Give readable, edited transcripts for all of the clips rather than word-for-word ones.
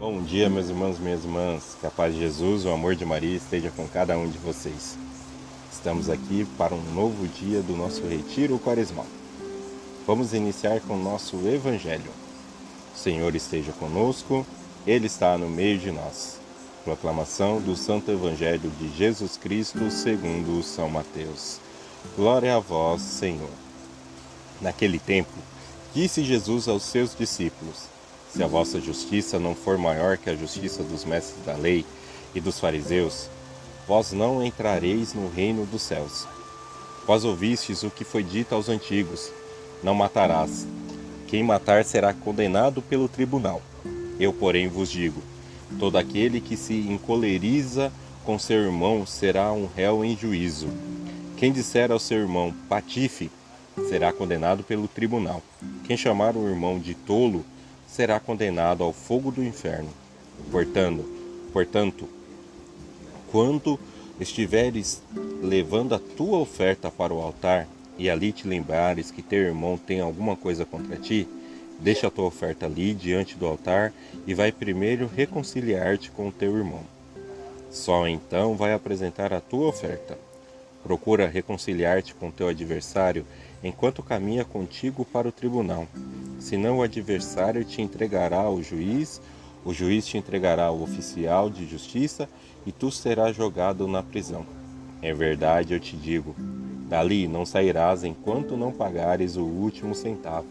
Bom dia, meus irmãos e minhas irmãs. Que a paz de Jesus, o amor de Maria esteja com cada um de vocês. Estamos aqui para um novo dia do nosso retiro quaresmal. Vamos iniciar com o nosso Evangelho. O Senhor esteja conosco, Ele está no meio de nós. Proclamação do Santo Evangelho de Jesus Cristo segundo São Mateus. Glória a vós, Senhor. Naquele tempo, disse Jesus aos seus discípulos: se a vossa justiça não for maior que a justiça dos mestres da lei e dos fariseus, vós não entrareis no reino dos céus. Vós ouvistes o que foi dito aos antigos: não matarás. Quem matar será condenado pelo tribunal. Eu, porém, vos digo: todo aquele que se encoleriza com seu irmão será um réu em juízo. Quem disser ao seu irmão patife será condenado pelo tribunal. Quem chamar o irmão de tolo será condenado ao fogo do inferno. Portanto, quando estiveres levando a tua oferta para o altar, e ali te lembrares que teu irmão tem alguma coisa contra ti, deixa a tua oferta ali diante do altar e vai primeiro reconciliar-te com o teu irmão. Só então vai apresentar a tua oferta. Procura reconciliar-te com teu adversário enquanto caminha contigo para o tribunal. Senão o adversário te entregará ao juiz, o juiz te entregará ao oficial de justiça e tu serás jogado na prisão. É verdade, eu te digo, dali não sairás enquanto não pagares o último centavo.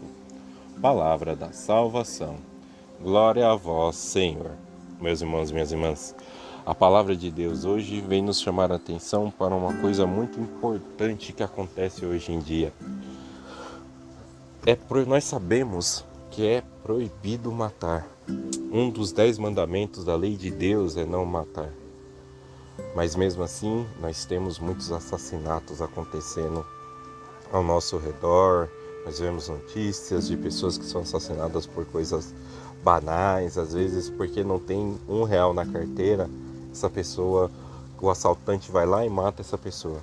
Palavra da salvação. Glória a vós, Senhor. Meus irmãos e minhas irmãs, a palavra de Deus hoje vem nos chamar a atenção para uma coisa muito importante que acontece hoje em dia. Nós sabemos que é proibido matar. Um dos 10 mandamentos da lei de Deus é não matar. Mas mesmo assim, nós temos muitos assassinatos acontecendo ao nosso redor. Nós vemos notícias de pessoas que são assassinadas por coisas banais, às vezes porque não tem R$1 na carteira. Essa pessoa, o assaltante vai lá e mata essa pessoa.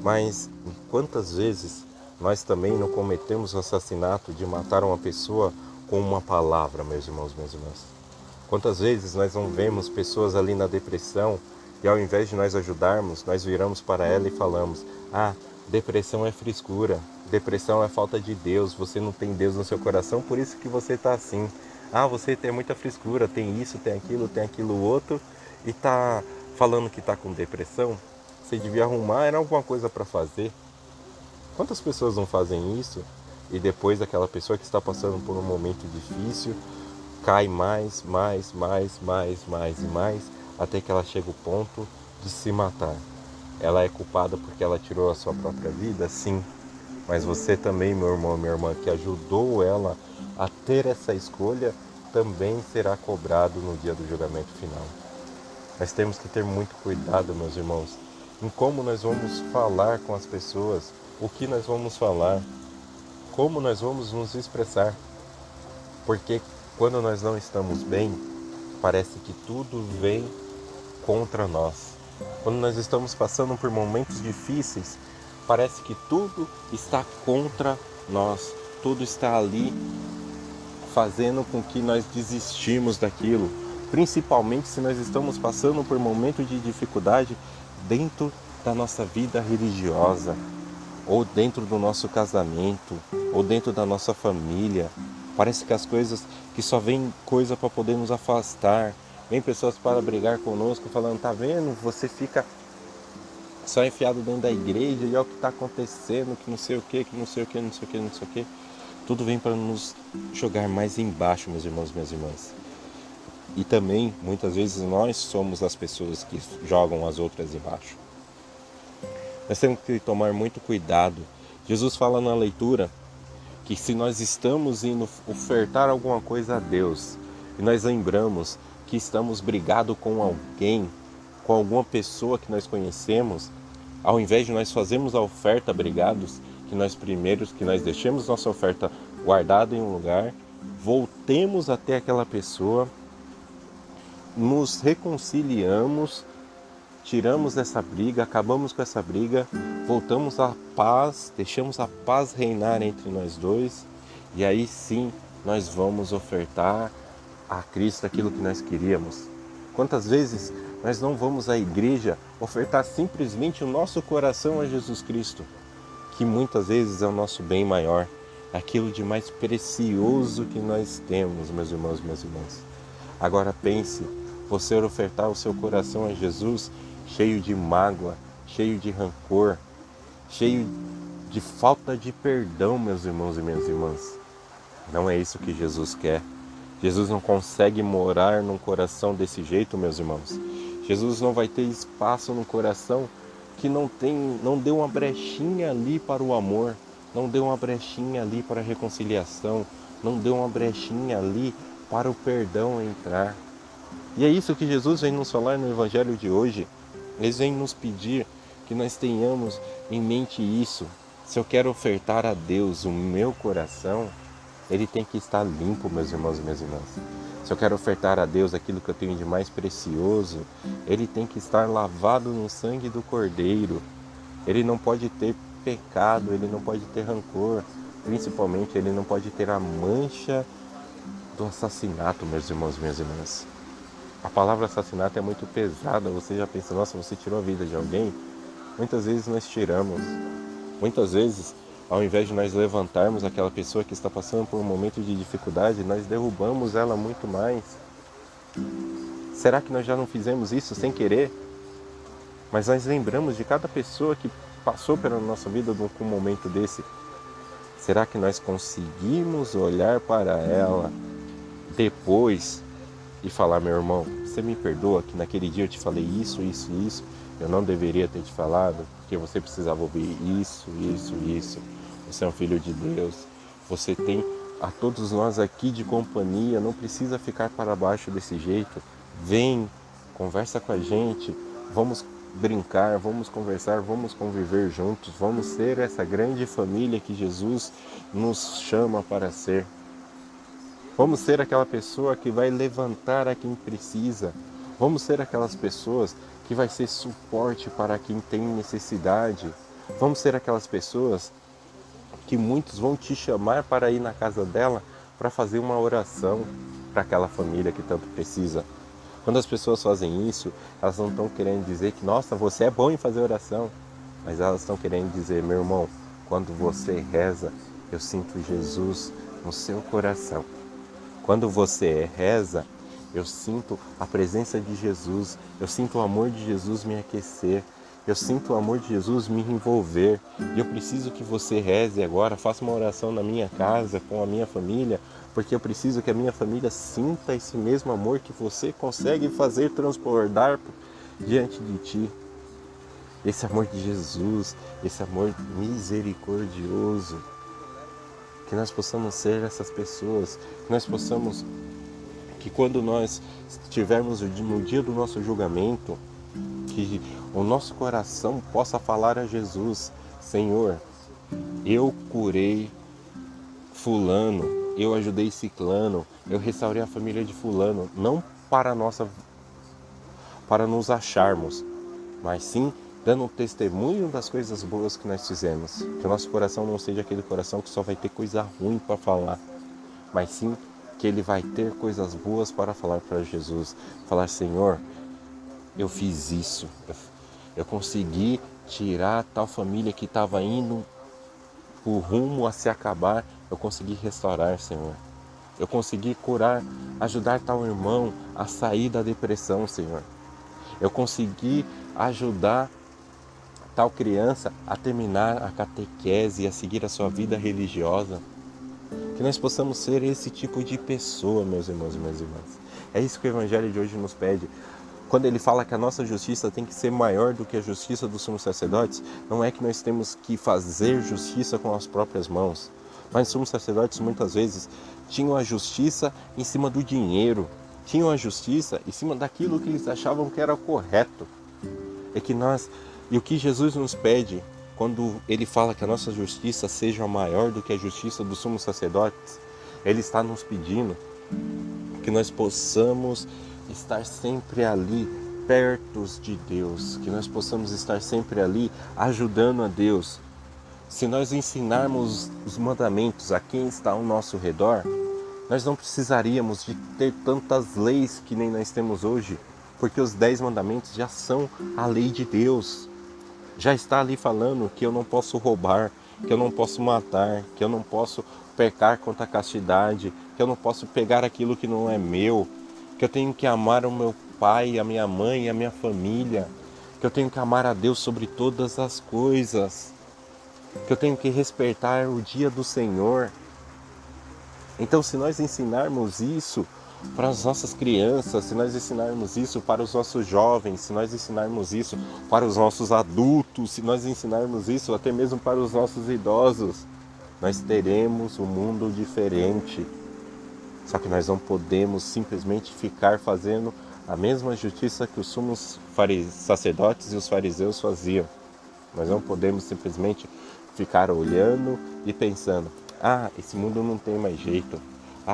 Mas quantas vezes nós também não cometemos o assassinato de matar uma pessoa com uma palavra, meus irmãos e minhas irmãs? Quantas vezes nós não vemos pessoas ali na depressão e ao invés de nós ajudarmos, nós viramos para ela e falamos: depressão é frescura, depressão é falta de Deus, você não tem Deus no seu coração, por isso que você está assim. Você tem muita frescura, tem isso, tem aquilo outro, e está falando que está com depressão. Você devia arrumar, era alguma coisa para fazer. Quantas pessoas não fazem isso e depois aquela pessoa que está passando por um momento difícil cai mais, até que ela chega ao ponto de se matar? Ela é culpada porque ela tirou a sua própria vida? Sim. Mas você também, meu irmão, minha irmã, que ajudou ela a ter essa escolha, também será cobrado no dia do julgamento final. Nós temos que ter muito cuidado, meus irmãos, em como nós vamos falar com as pessoas, o que nós vamos falar, como nós vamos nos expressar. Porque quando nós não estamos bem, parece que tudo vem contra nós. Quando nós estamos passando por momentos difíceis, parece que tudo está contra nós. Tudo está ali fazendo com que nós desistimos daquilo. Principalmente se nós estamos passando por momentos de dificuldade dentro da nossa vida religiosa, ou dentro do nosso casamento, ou dentro da nossa família. Parece que as coisas, que só vem coisa para poder nos afastar. Vem pessoas para brigar conosco, falando: tá vendo? Você fica só enfiado dentro da igreja e olha o que está acontecendo, que não sei o que, não sei o que. Tudo vem para nos jogar mais embaixo, meus irmãos e minhas irmãs. E também, muitas vezes, nós somos as pessoas que jogam as outras embaixo. Nós temos que tomar muito cuidado. Jesus fala na leitura que se nós estamos indo ofertar alguma coisa a Deus e nós lembramos que estamos brigados com alguém, com alguma pessoa que nós conhecemos, ao invés de nós fazermos a oferta brigados, que nós deixemos nossa oferta guardada em um lugar, voltemos até aquela pessoa, nos reconciliamos, tiramos essa briga, acabamos com essa briga, voltamos à paz, deixamos a paz reinar entre nós dois, e aí sim nós vamos ofertar a Cristo aquilo que nós queríamos? Quantas vezes nós não vamos à igreja ofertar simplesmente o nosso coração a Jesus Cristo, que muitas vezes é o nosso bem maior, aquilo de mais precioso que nós temos, meus irmãos e minhas irmãs. Agora pense, você ofertar o seu coração a Jesus cheio de mágoa, cheio de rancor, cheio de falta de perdão, meus irmãos e minhas irmãs. Não é isso que Jesus quer. Jesus não consegue morar num coração desse jeito, meus irmãos. Jesus não vai ter espaço no coração que não deu uma brechinha ali para o amor, não deu uma brechinha ali para a reconciliação, não deu uma brechinha ali para o perdão entrar. E é isso que Jesus vem nos falar no Evangelho de hoje. Ele vem nos pedir que nós tenhamos em mente isso. Se eu quero ofertar a Deus o meu coração, ele tem que estar limpo, meus irmãos e minhas irmãs. Se eu quero ofertar a Deus aquilo que eu tenho de mais precioso, ele tem que estar lavado no sangue do Cordeiro. Ele não pode ter pecado, ele não pode ter rancor. Principalmente, ele não pode ter a mancha do assassinato, meus irmãos e minhas irmãs. A palavra assassinato é muito pesada. Você já pensa, nossa, você tirou a vida de alguém? Muitas vezes nós tiramos. Muitas vezes, ao invés de nós levantarmos aquela pessoa que está passando por um momento de dificuldade, nós derrubamos ela muito mais. Será que nós já não fizemos isso sem querer? Mas nós lembramos de cada pessoa que passou pela nossa vida com um momento desse. Será que nós conseguimos olhar para ela depois e falar, meu irmão, você me perdoa que naquele dia eu te falei isso, isso, isso, eu não deveria ter te falado, porque você precisava ouvir isso, isso, isso. Você é um filho de Deus, você tem a todos nós aqui de companhia, não precisa ficar para baixo desse jeito. Vem, conversa com a gente, vamos brincar, vamos conversar, vamos conviver juntos, vamos ser essa grande família que Jesus nos chama para ser. Vamos ser aquela pessoa que vai levantar a quem precisa. Vamos ser aquelas pessoas que vai ser suporte para quem tem necessidade. Vamos ser aquelas pessoas que muitos vão te chamar para ir na casa dela para fazer uma oração para aquela família que tanto precisa. Quando as pessoas fazem isso, elas não estão querendo dizer que, nossa, você é bom em fazer oração. Mas elas estão querendo dizer, meu irmão, quando você reza, eu sinto Jesus no seu coração. Quando você reza, eu sinto a presença de Jesus, eu sinto o amor de Jesus me aquecer, eu sinto o amor de Jesus me envolver. E eu preciso que você reze agora, faça uma oração na minha casa, com a minha família, porque eu preciso que a minha família sinta esse mesmo amor que você consegue fazer transbordar diante de ti. Esse amor de Jesus, esse amor misericordioso. Que nós possamos ser essas pessoas, que nós possamos, que quando nós estivermos no dia do nosso julgamento, que o nosso coração possa falar a Jesus, Senhor, eu curei fulano, eu ajudei ciclano, eu restaurei a família de fulano, não para nos acharmos, mas sim dando um testemunho das coisas boas que nós fizemos. Que o nosso coração não seja aquele coração que só vai ter coisa ruim para falar, mas sim que ele vai ter coisas boas para falar para Jesus. Falar, Senhor, eu fiz isso, eu consegui tirar tal família que estava indo o rumo a se acabar, eu consegui restaurar, Senhor. Eu consegui curar, ajudar tal irmão a sair da depressão, Senhor. Eu consegui ajudar tal criança a terminar a catequese e a seguir a sua vida religiosa. Que nós possamos ser esse tipo de pessoa, meus irmãos e minhas irmãs. É isso que o Evangelho de hoje nos pede. Quando ele fala que a nossa justiça tem que ser maior do que a justiça dos sumos sacerdotes, não é que nós temos que fazer justiça com as próprias mãos. Mas os sumos sacerdotes muitas vezes tinham a justiça em cima do dinheiro, tinham a justiça em cima daquilo que eles achavam que era correto. E o que Jesus nos pede, quando ele fala que a nossa justiça seja maior do que a justiça dos sumos sacerdotes, ele está nos pedindo que nós possamos estar sempre ali, perto de Deus, que nós possamos estar sempre ali, ajudando a Deus. Se nós ensinarmos os mandamentos a quem está ao nosso redor, Nós não precisaríamos de ter tantas leis que nem nós temos hoje, porque os 10 mandamentos já são a lei de Deus. Já está ali falando que eu não posso roubar, que eu não posso matar, que eu não posso pecar contra a castidade, que eu não posso pegar aquilo que não é meu, que eu tenho que amar o meu pai, a minha mãe, a minha família, que eu tenho que amar a Deus sobre todas as coisas, que eu tenho que respeitar o dia do Senhor. Então, se nós ensinarmos isso para as nossas crianças, se nós ensinarmos isso para os nossos jovens, se nós ensinarmos isso para os nossos adultos, se nós ensinarmos isso até mesmo para os nossos idosos, nós teremos um mundo diferente. Só que nós não podemos simplesmente ficar fazendo a mesma justiça que os sumos sacerdotes e os fariseus faziam. Nós não podemos simplesmente ficar olhando e pensando: esse mundo não tem mais jeito.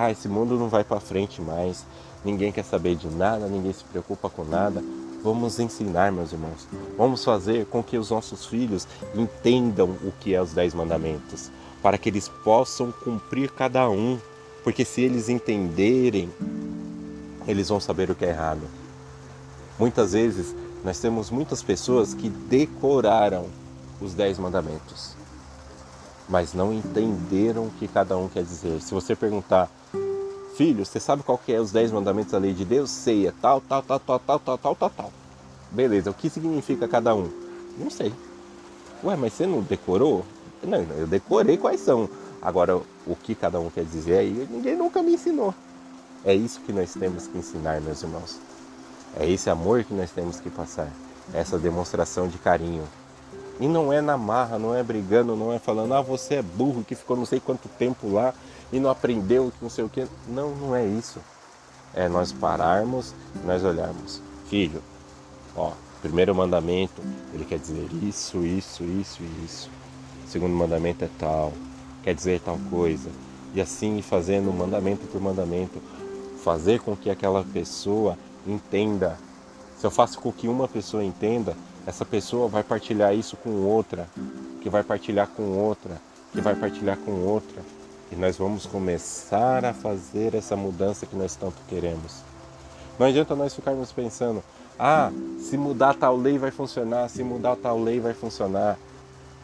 Esse mundo não vai para frente mais. Ninguém quer saber de nada, ninguém se preocupa com nada. Vamos ensinar, meus irmãos. Vamos fazer com que os nossos filhos entendam o que é os 10 mandamentos, para que eles possam cumprir cada um. Porque se eles entenderem, eles vão saber o que é errado. Muitas vezes, nós temos muitas pessoas que decoraram os 10 mandamentos, mas não entenderam o que cada um quer dizer. Se você perguntar: filho, você sabe qual que é os 10 mandamentos da lei de Deus? Sei, é tal. Beleza, o que significa cada um? Não sei. Ué, mas você não decorou? Não, eu decorei quais são. Agora, o que cada um quer dizer aí, ninguém nunca me ensinou. É isso que nós temos que ensinar, meus irmãos. É esse amor que nós temos que passar. Essa demonstração de carinho. E não é na marra, não é brigando, não é falando: você é burro que ficou não sei quanto tempo lá e não aprendeu, não sei o quê. Não, não é isso. É nós pararmos, nós olharmos: filho, primeiro mandamento, ele quer dizer isso. Segundo mandamento é tal, quer dizer tal coisa. E assim ir fazendo mandamento por mandamento, fazer com que aquela pessoa entenda. Se eu faço com que uma pessoa entenda, essa pessoa vai partilhar isso com outra, que vai partilhar com outra, que vai partilhar com outra. E nós vamos começar a fazer essa mudança que nós tanto queremos. Não adianta nós ficarmos pensando: se mudar tal lei vai funcionar, se mudar tal lei vai funcionar.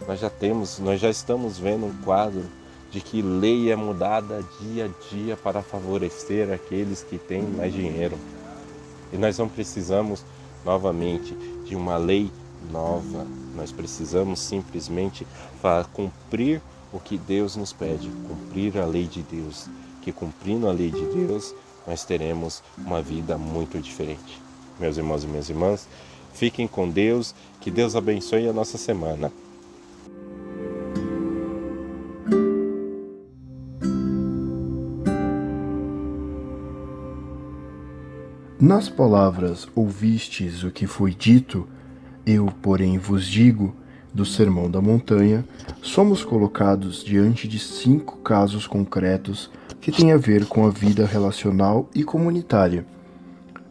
Nós já estamos vendo um quadro de que lei é mudada dia a dia para favorecer aqueles que têm mais dinheiro. E nós não precisamos, novamente, de uma lei nova. Nós precisamos simplesmente cumprir o que Deus nos pede, cumprir a lei de Deus. Que cumprindo a lei de Deus, nós teremos uma vida muito diferente. Meus irmãos e minhas irmãs, fiquem com Deus, que Deus abençoe a nossa semana. Nas palavras ouvistes o que foi dito, eu, porém, vos digo, do Sermão da Montanha, somos colocados diante de 5 casos concretos que têm a ver com a vida relacional e comunitária: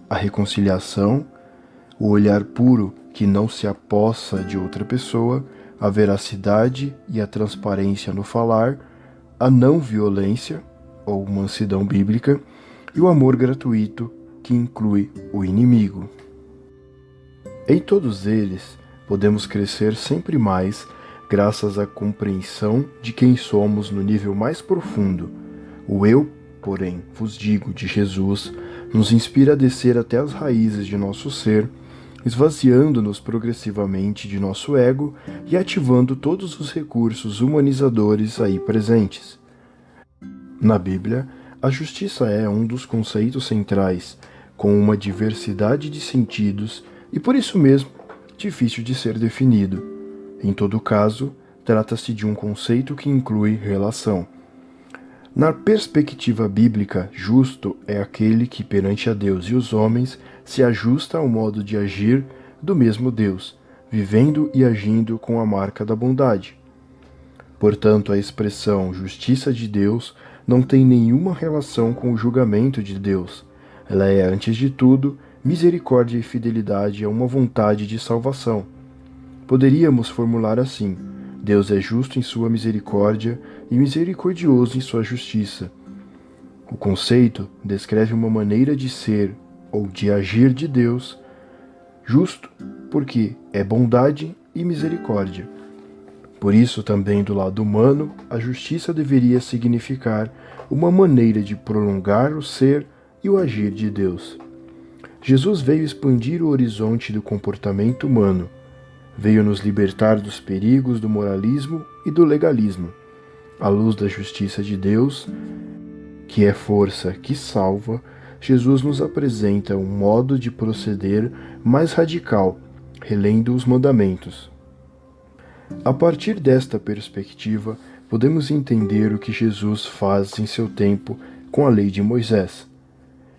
a reconciliação, o olhar puro que não se apossa de outra pessoa, a veracidade e a transparência no falar, a não violência, ou mansidão bíblica, e o amor gratuito, que inclui o inimigo. Em todos eles, podemos crescer sempre mais graças à compreensão de quem somos no nível mais profundo. O eu, porém, vos digo, de Jesus, nos inspira a descer até as raízes de nosso ser, esvaziando-nos progressivamente de nosso ego e ativando todos os recursos humanizadores aí presentes. Na Bíblia, a justiça é um dos conceitos centrais, com uma diversidade de sentidos e, por isso mesmo, difícil de ser definido. Em todo caso, trata-se de um conceito que inclui relação. Na perspectiva bíblica, justo é aquele que, perante a Deus e os homens, se ajusta ao modo de agir do mesmo Deus, vivendo e agindo com a marca da bondade. Portanto, a expressão justiça de Deus não tem nenhuma relação com o julgamento de Deus. Ela é, antes de tudo, misericórdia e fidelidade a uma vontade de salvação. Poderíamos formular assim: Deus é justo em sua misericórdia e misericordioso em sua justiça. O conceito descreve uma maneira de ser ou de agir de Deus justo, porque é bondade e misericórdia. Por isso, também do lado humano, a justiça deveria significar uma maneira de prolongar o ser e o agir de Deus. Jesus veio expandir o horizonte do comportamento humano, veio nos libertar dos perigos do moralismo e do legalismo. À luz da justiça de Deus, que é força que salva, Jesus nos apresenta um modo de proceder mais radical, relendo os mandamentos. A partir desta perspectiva, podemos entender o que Jesus faz em seu tempo com a lei de Moisés.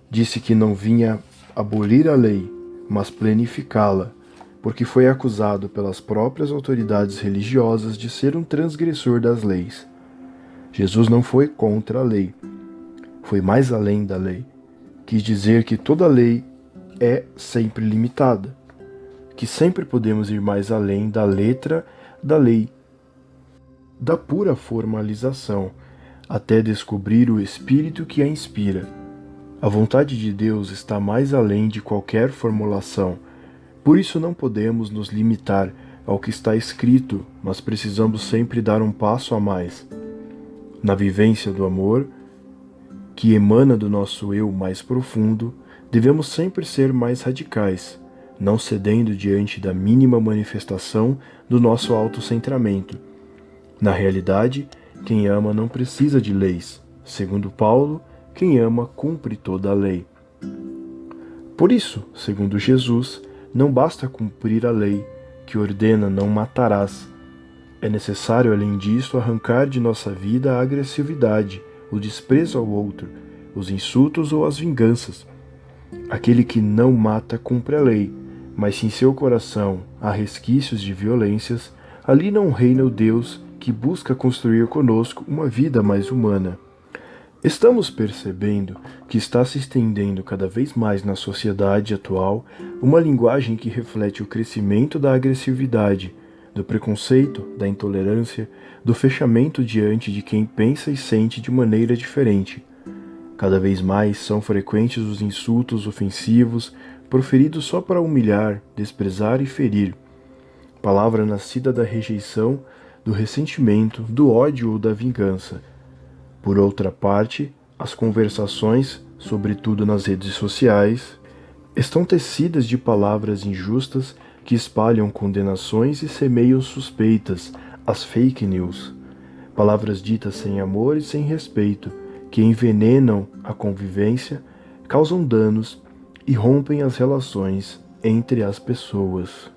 Disse que não vinha abolir a lei, mas planificá-la, porque foi acusado pelas próprias autoridades religiosas de ser um transgressor das leis. Jesus não foi contra a lei, foi mais além da lei. Quis dizer que toda lei é sempre limitada, que sempre podemos ir mais além da letra da lei, da pura formalização, até descobrir o espírito que a inspira. A vontade de Deus está mais além de qualquer formulação. Por isso não podemos nos limitar ao que está escrito, mas precisamos sempre dar um passo a mais. Na vivência do amor, que emana do nosso eu mais profundo, devemos sempre ser mais radicais, não cedendo diante da mínima manifestação do nosso autocentramento. Na realidade, quem ama não precisa de leis. Segundo Paulo, quem ama cumpre toda a lei. Por isso, segundo Jesus, não basta cumprir a lei, que ordena não matarás. É necessário, além disso, arrancar de nossa vida a agressividade, o desprezo ao outro, os insultos ou as vinganças. Aquele que não mata cumpre a lei, mas se em seu coração há resquícios de violências, ali não reina o Deus que busca construir conosco uma vida mais humana. Estamos percebendo que está se estendendo cada vez mais na sociedade atual uma linguagem que reflete o crescimento da agressividade, do preconceito, da intolerância, do fechamento diante de quem pensa e sente de maneira diferente. Cada vez mais são frequentes os insultos ofensivos, proferidos só para humilhar, desprezar e ferir. Palavra nascida da rejeição, do ressentimento, do ódio ou da vingança. Por outra parte, as conversações, sobretudo nas redes sociais, estão tecidas de palavras injustas que espalham condenações e semeiam suspeitas, as fake news. Palavras ditas sem amor e sem respeito, que envenenam a convivência, causam danos e rompem as relações entre as pessoas.